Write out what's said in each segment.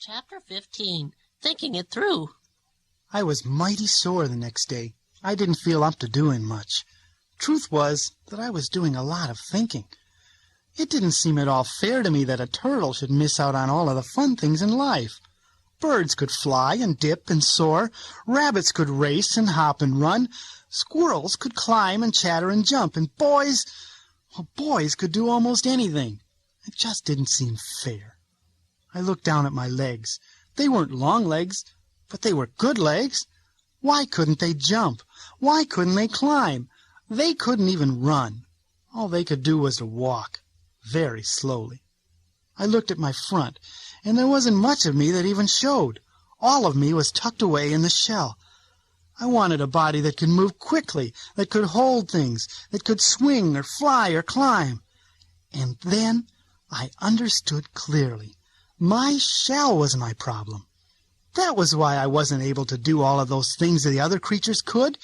Chapter 15. Thinking It Through. I was mighty sore the next day. I didn't feel up to doing much. Truth was that I was doing a lot of thinking. It didn't seem at all fair to me that a turtle should miss out on all of the fun things in life. Birds could fly and dip and soar. Rabbits could race and hop and run. Squirrels could climb and chatter and jump. And boys could do almost anything. It just didn't seem fair. I looked down at my legs. They weren't long legs, but they were good legs. Why couldn't they jump? Why couldn't they climb? They couldn't even run. All they could do was to walk, very slowly. I looked at my front, and there wasn't much of me that even showed. All of me was tucked away in the shell. I wanted a body that could move quickly, that could hold things, that could swing or fly or climb. And then I understood clearly. My shell was my problem. That was why I wasn't able to do all of those things that the other creatures could.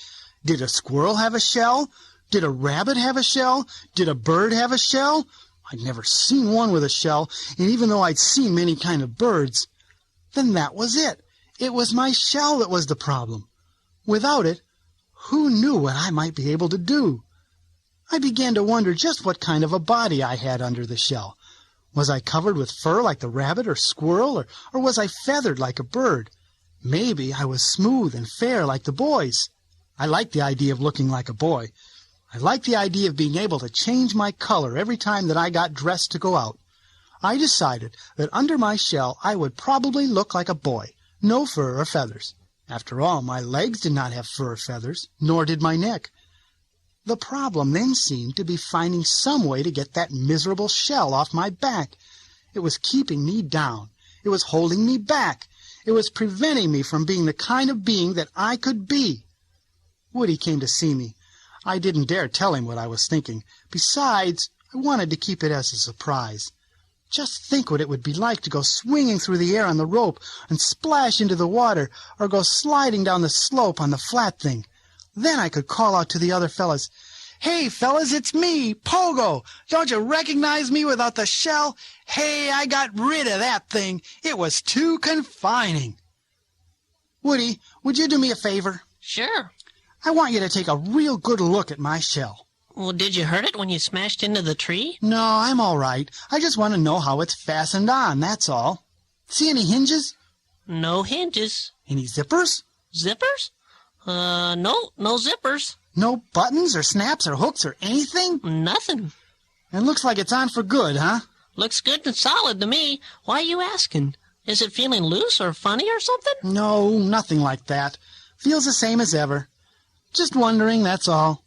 Did a squirrel have a shell? Did a rabbit have a shell? Did a bird have a shell? I'd never seen one with a shell, and even though I'd seen many kinds of birds, then that was it. It was my shell that was the problem. Without it, who knew what I might be able to do? I began to wonder just what kind of a body I had under the shell. Was I covered with fur like the rabbit or squirrel, or was I feathered like a bird? Maybe I was smooth and fair like the boys. I liked the idea of looking like a boy. I liked the idea of being able to change my color every time that I got dressed to go out. I decided that under my shell I would probably look like a boy, no fur or feathers. After all, my legs did not have fur or feathers, nor did my neck. The problem then seemed to be finding some way to get that miserable shell off my back. It was keeping me down. It was holding me back. It was preventing me from being the kind of being that I could be. Woody came to see me. I didn't dare tell him what I was thinking. Besides, I wanted to keep it as a surprise. Just think what it would be like to go swinging through the air on the rope and splash into the water, or go sliding down the slope on the flat thing. Then I could call out to the other fellas, "Hey, fellas, it's me, Pogo. Don't you recognize me without the shell? Hey, I got rid of that thing. It was too confining." Woody, would you do me a favor? Sure. I want you to take a real good look at my shell. Well, did you hurt it when you smashed into the tree? No, I'm all right. I just want to know how it's fastened on, that's all. See any hinges? No hinges. Any zippers? Zippers? No zippers. No buttons or snaps or hooks or anything? Nothing. It looks like it's on for good, huh? Looks good and solid to me. Why are you asking? Is it feeling loose or funny or something? No, nothing like that. Feels the same as ever. Just wondering, that's all.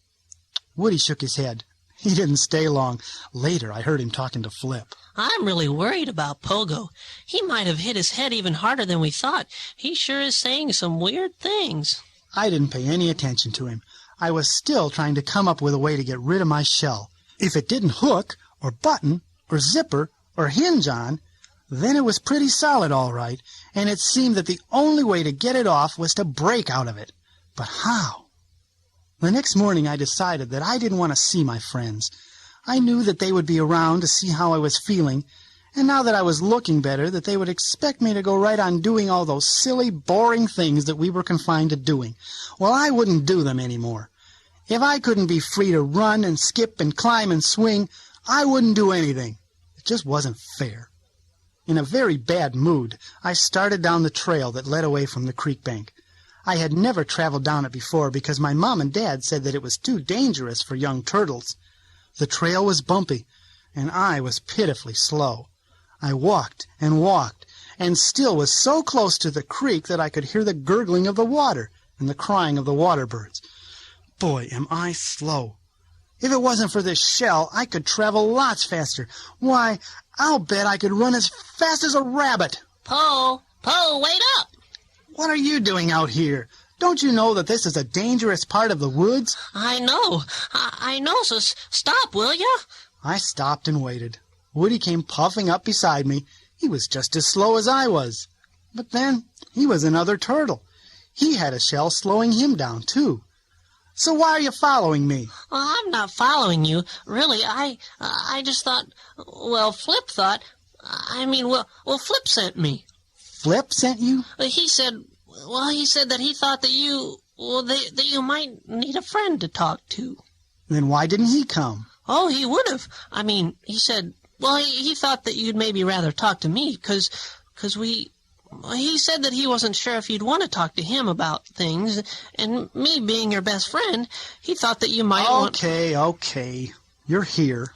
Woody shook his head. He didn't stay long. Later, I heard him talking to Flip. I'm really worried about Pogo. He might have hit his head even harder than we thought. He sure is saying some weird things. I didn't pay any attention to him. I was still trying to come up with a way to get rid of my shell. If it didn't hook, or button, or zipper, or hinge on, then it was pretty solid all right, and it seemed that the only way to get it off was to break out of it. But how? The next morning I decided that I didn't want to see my friends. I knew that they would be around to see how I was feeling, and now that I was looking better, that they would expect me to go right on doing all those silly, boring things that we were confined to doing. Well, I wouldn't do them anymore. If I couldn't be free to run and skip and climb and swing, I wouldn't do anything. It just wasn't fair. In a very bad mood, I started down the trail that led away from the creek bank. I had never traveled down it before because my mom and dad said that it was too dangerous for young turtles. The trail was bumpy, and I was pitifully slow. I walked, and still was so close to the creek that I could hear the gurgling of the water and the crying of the water birds. Boy, am I slow. If it wasn't for this shell, I could travel lots faster. Why, I'll bet I could run as fast as a rabbit. Po, wait up! What are you doing out here? Don't you know that this is a dangerous part of the woods? I know. I know, so stop, will you? I stopped and waited. Woody came puffing up beside me. He was just as slow as I was. But then he was another turtle. He had a shell slowing him down, too. So why are you following me? Well, I'm not following you. Really, I just thought, well, Flip thought, Flip sent me. Flip sent you? He said that he thought that you might need a friend to talk to. Then why didn't he come? Oh, he would have. I mean, he said, he thought that you'd maybe rather talk to me, because he said that he wasn't sure if you'd want to talk to him about things, and me being your best friend, he thought that you might want... Okay. You're here.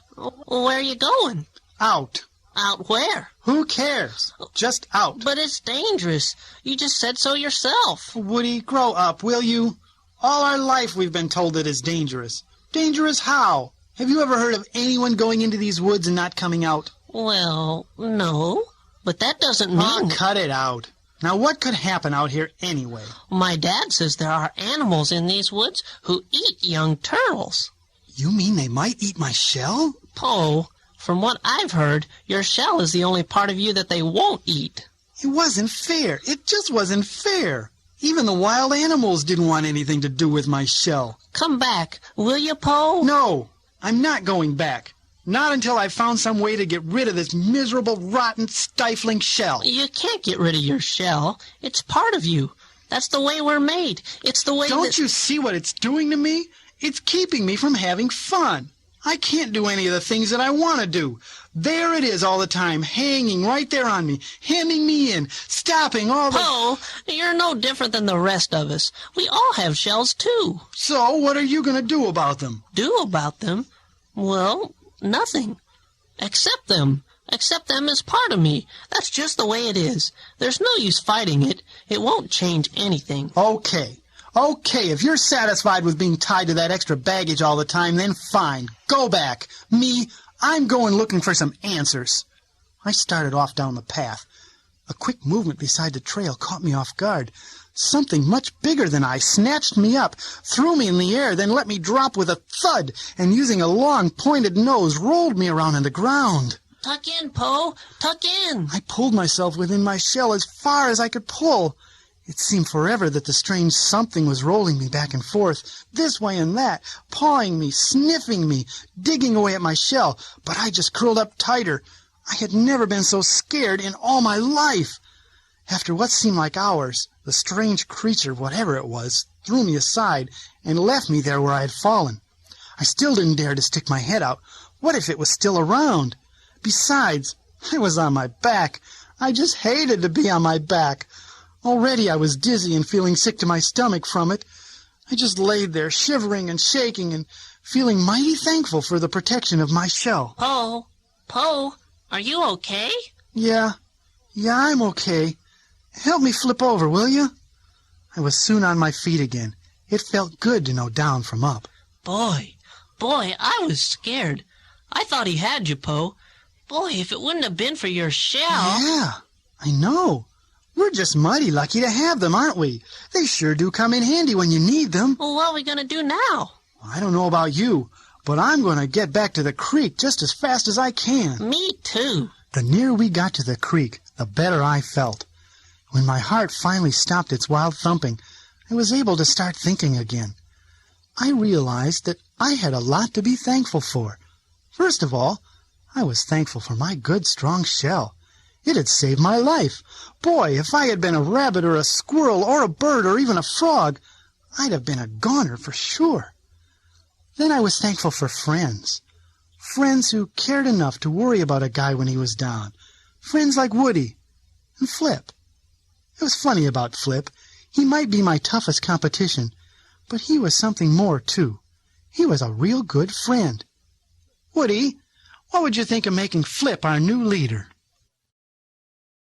Where are you going? Out. Out where? Who cares? Just out. But it's dangerous. You just said so yourself. Woody, grow up, will you? All our life we've been told it is dangerous. Dangerous how? Have you ever heard of anyone going into these woods and not coming out? Well, no. But that doesn't mean... Oh, cut it out. Now, what could happen out here anyway? My dad says there are animals in these woods who eat young turtles. You mean they might eat my shell? Po, from what I've heard, your shell is the only part of you that they won't eat. It wasn't fair. It just wasn't fair. Even the wild animals didn't want anything to do with my shell. Come back, will you, Po? No, I'm not going back. Not until I've found some way to get rid of this miserable, rotten, stifling shell. You can't get rid of your shell. It's part of you. That's the way we're made. It's the way Don't you see what it's doing to me? It's keeping me from having fun. I can't do any of the things that I want to do. There it is all the time, hanging right there on me, hemming me in, stopping all the... Po, you're no different than the rest of us. We all have shells, too. So, what are you going to do about them? Do about them? Well, nothing. Accept them. Accept them as part of me. That's just the way it is. There's no use fighting it. It won't change anything. Okay, if you're satisfied with being tied to that extra baggage all the time, then fine. Go back. Me, I'm going looking for some answers. I started off down the path. A quick movement beside the trail caught me off guard. Something much bigger than I snatched me up, threw me in the air, then let me drop with a thud, and using a long, pointed nose, rolled me around on the ground. Tuck in, Po. Tuck in. I pulled myself within my shell as far as I could pull. It seemed forever that the strange something was rolling me back and forth, this way and that, pawing me, sniffing me, digging away at my shell, but I just curled up tighter. I had never been so scared in all my life. After what seemed like hours, the strange creature, whatever it was, threw me aside and left me there where I had fallen. I still didn't dare to stick my head out. What if it was still around? Besides, I was on my back. I just hated to be on my back. Already I was dizzy and feeling sick to my stomach from it. I just laid there, shivering and shaking and feeling mighty thankful for the protection of my shell. Po, are you okay? Yeah, I'm okay. Help me flip over, will you? I was soon on my feet again. It felt good to know down from up. Boy, I was scared. I thought he had you, Po. Boy, if it wouldn't have been for your shell... Yeah, I know. We're just mighty lucky to have them, aren't we? They sure do come in handy when you need them. Well, what are we going to do now? I don't know about you, but I'm going to get back to the creek just as fast as I can. Me too. The nearer we got to the creek, the better I felt. When my heart finally stopped its wild thumping, I was able to start thinking again. I realized that I had a lot to be thankful for. First of all, I was thankful for my good, strong shell. It had saved my life. Boy, if I had been a rabbit or a squirrel or a bird or even a frog, I'd have been a goner for sure. Then I was thankful for friends. Friends who cared enough to worry about a guy when he was down. Friends like Woody and Flip. It was funny about Flip. He might be my toughest competition, but he was something more, too. He was a real good friend. Woody, what would you think of making Flip our new leader?